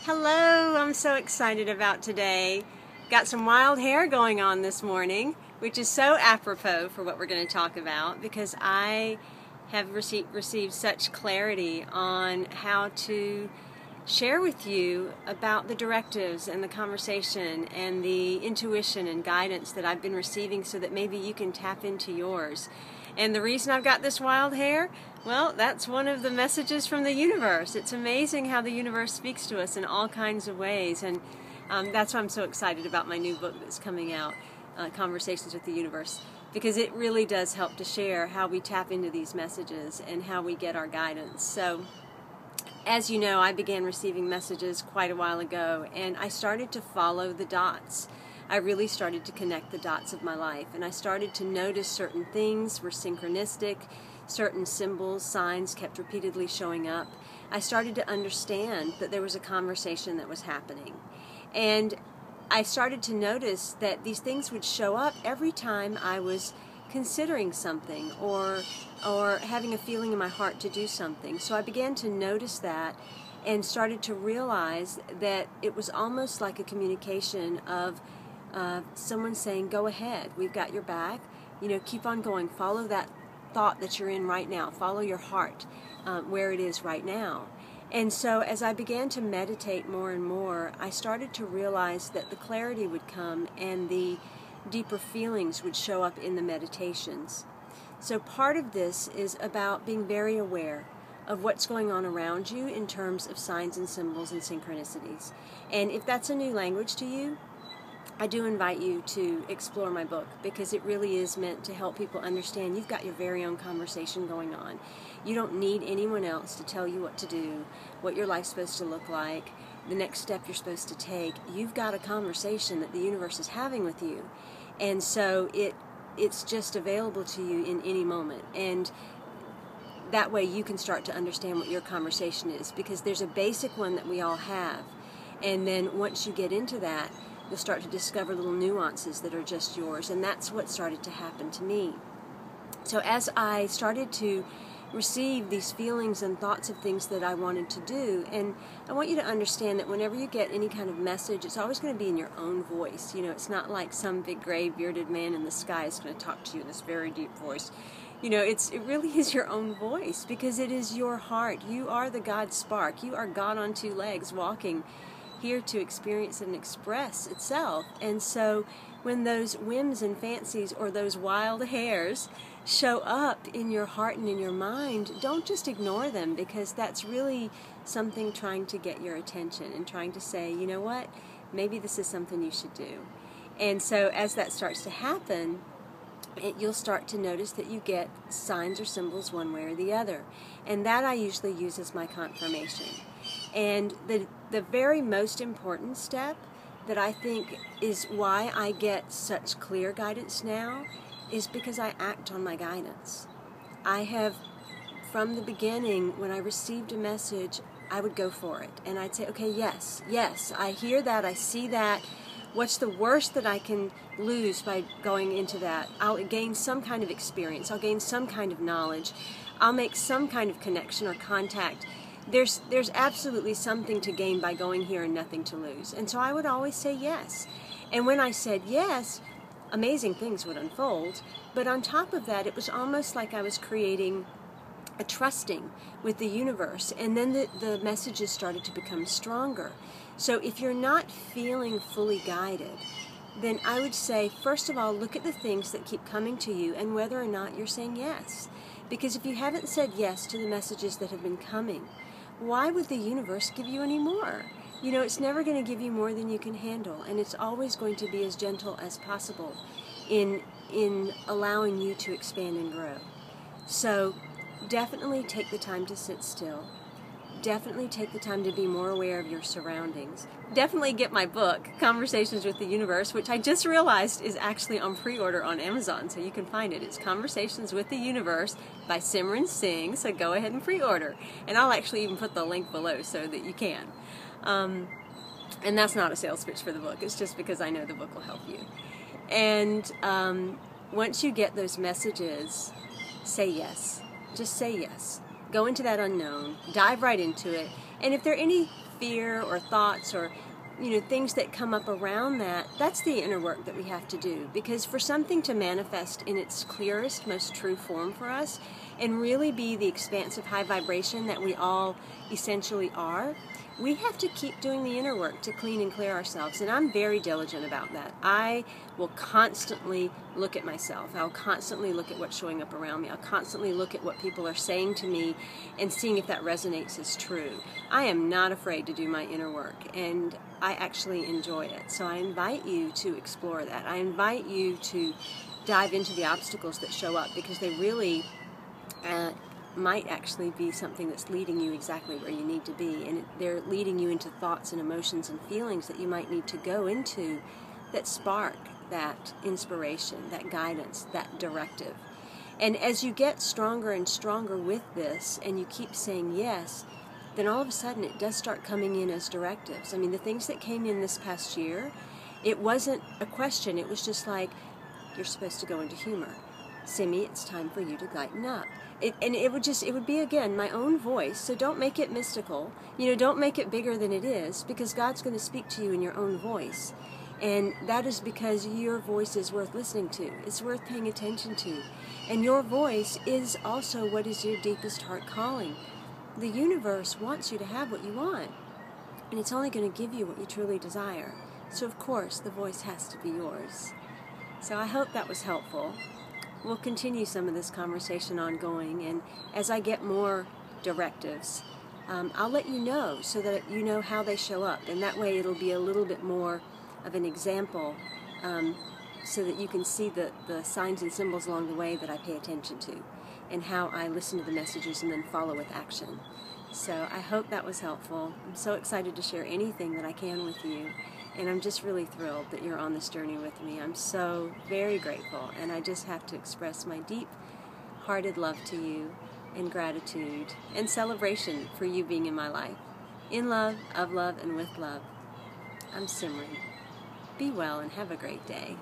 Hello, I'm so excited about today. Got some wild hair going on this morning, which is so apropos for what we're going to talk about because I have received such clarity on how to share with you about the directives and the conversation and the intuition and guidance that I've been receiving so that maybe you can tap into yours. And the reason I've got this wild hair, well, that's one of the messages from the universe. It's amazing how the universe speaks to us in all kinds of ways, and that's why I'm so excited about my new book that's coming out, Conversations with the Universe, because it really does help to share how we tap into these messages and how we get our guidance. So, as you know, I began receiving messages quite a while ago, and I started to follow the dots. I really started to connect the dots of my life, and I started to notice certain things were synchronistic, certain symbols, signs kept repeatedly showing up. I started to understand that there was a conversation that was happening, and I started to notice that these things would show up every time I was considering something or having a feeling in my heart to do something. So I began to notice that and started to realize that it was almost like a communication of someone saying, go ahead, we've got your back, keep on going, follow that thought that you're in right now, follow your heart where it is right now. And so as I began to meditate more and more, I started to realize that the clarity would come and the deeper feelings would show up in the meditations. So part of this is about being very aware of what's going on around you in terms of signs and symbols and synchronicities. And if that's a new language to you, I do invite you to explore my book because it really is meant to help people understand you've got your very own conversation going on. You don't need anyone else to tell you what to do, what your life's supposed to look like, the next step you're supposed to take. You've got a conversation that the universe is having with you. And so it's just available to you in any moment. And that way you can start to understand what your conversation is, because there's a basic one that we all have. And then once you get into that, you'll start to discover little nuances that are just yours, and that's what started to happen to me. So as I started to receive these feelings and thoughts of things that I wanted to do, and I want you to understand that whenever you get any kind of message, it's always going to be in your own voice. It's not like some big gray bearded man in the sky is going to talk to you in this very deep voice. It really is your own voice, because it is your heart. You are the God spark. You are God on two legs walking here to experience and express itself. And so when those whims and fancies or those wild hairs show up in your heart and in your mind, don't just ignore them, because that's really something trying to get your attention and trying to say, you know what, maybe this is something you should do. And so as that starts to happen, you'll start to notice that you get signs or symbols one way or the other. And that I usually use as my confirmation. And the very most important step that I think is why I get such clear guidance now is because I act on my guidance. I have, from the beginning, when I received a message, I would go for it. And I'd say, okay, yes, I hear that, I see that. What's the worst that I can lose by going into that? I'll gain some kind of experience. I'll gain some kind of knowledge. I'll make some kind of connection or contact. There's absolutely something to gain by going here and nothing to lose. And so I would always say yes. And when I said yes, amazing things would unfold. But on top of that, it was almost like I was creating a trusting with the universe. And then the messages started to become stronger. So if you're not feeling fully guided, then I would say, first of all, look at the things that keep coming to you and whether or not you're saying yes. Because if you haven't said yes to the messages that have been coming, why would the universe give you any more? It's never going to give you more than you can handle, and it's always going to be as gentle as possible in allowing you to expand and grow. So definitely take the time to sit still. Definitely take the time to be more aware of your surroundings. Definitely get my book, Conversations with the Universe, which I just realized is actually on pre-order on Amazon, so you can find it. It's Conversations with the Universe by Simran Singh, so go ahead and pre-order. And I'll actually even put the link below so that you can. And that's not a sales pitch for the book. It's just because I know the book will help you. And once you get those messages, say yes. Just say yes. Go into that unknown. Dive right into it. And if there are any fear or thoughts or things that come up around that, that's the inner work that we have to do. Because for something to manifest in its clearest, most true form for us and really be the expansive high vibration that we all essentially are, we have to keep doing the inner work to clean and clear ourselves. And I'm very diligent about that. I will constantly look at myself. I'll constantly look at what's showing up around me. I'll constantly look at what people are saying to me and seeing if that resonates as true. I am not afraid to do my inner work, and I actually enjoy it. So I invite you to explore that. I invite you to dive into the obstacles that show up, because they really might actually be something that's leading you exactly where you need to be, and they're leading you into thoughts and emotions and feelings that you might need to go into that spark that inspiration, that guidance, that directive. And as you get stronger and stronger with this, and you keep saying yes, then all of a sudden it does start coming in as directives. I mean, the things that came in this past year, it wasn't a question. It was just like, you're supposed to go into humor. Simi, it's time for you to lighten up. It would be, again, my own voice. So don't make it mystical. Don't make it bigger than it is, because God's going to speak to you in your own voice. And that is because your voice is worth listening to. It's worth paying attention to. And your voice is also what is your deepest heart calling. The universe wants you to have what you want, and it's only going to give you what you truly desire. So of course the voice has to be yours. So I hope that was helpful. We'll continue some of this conversation ongoing, and as I get more directives, I'll let you know, so that you know how they show up, and that way it'll be a little bit more of an example, so that you can see the signs and symbols along the way that I pay attention to, and how I listen to the messages and then follow with action. So I hope that was helpful. I'm so excited to share anything that I can with you, and I'm just really thrilled that you're on this journey with me. I'm so very grateful, and I just have to express my deep-hearted love to you, and gratitude, and celebration for you being in my life. In love, of love, and with love. I'm Simran. Be well and have a great day.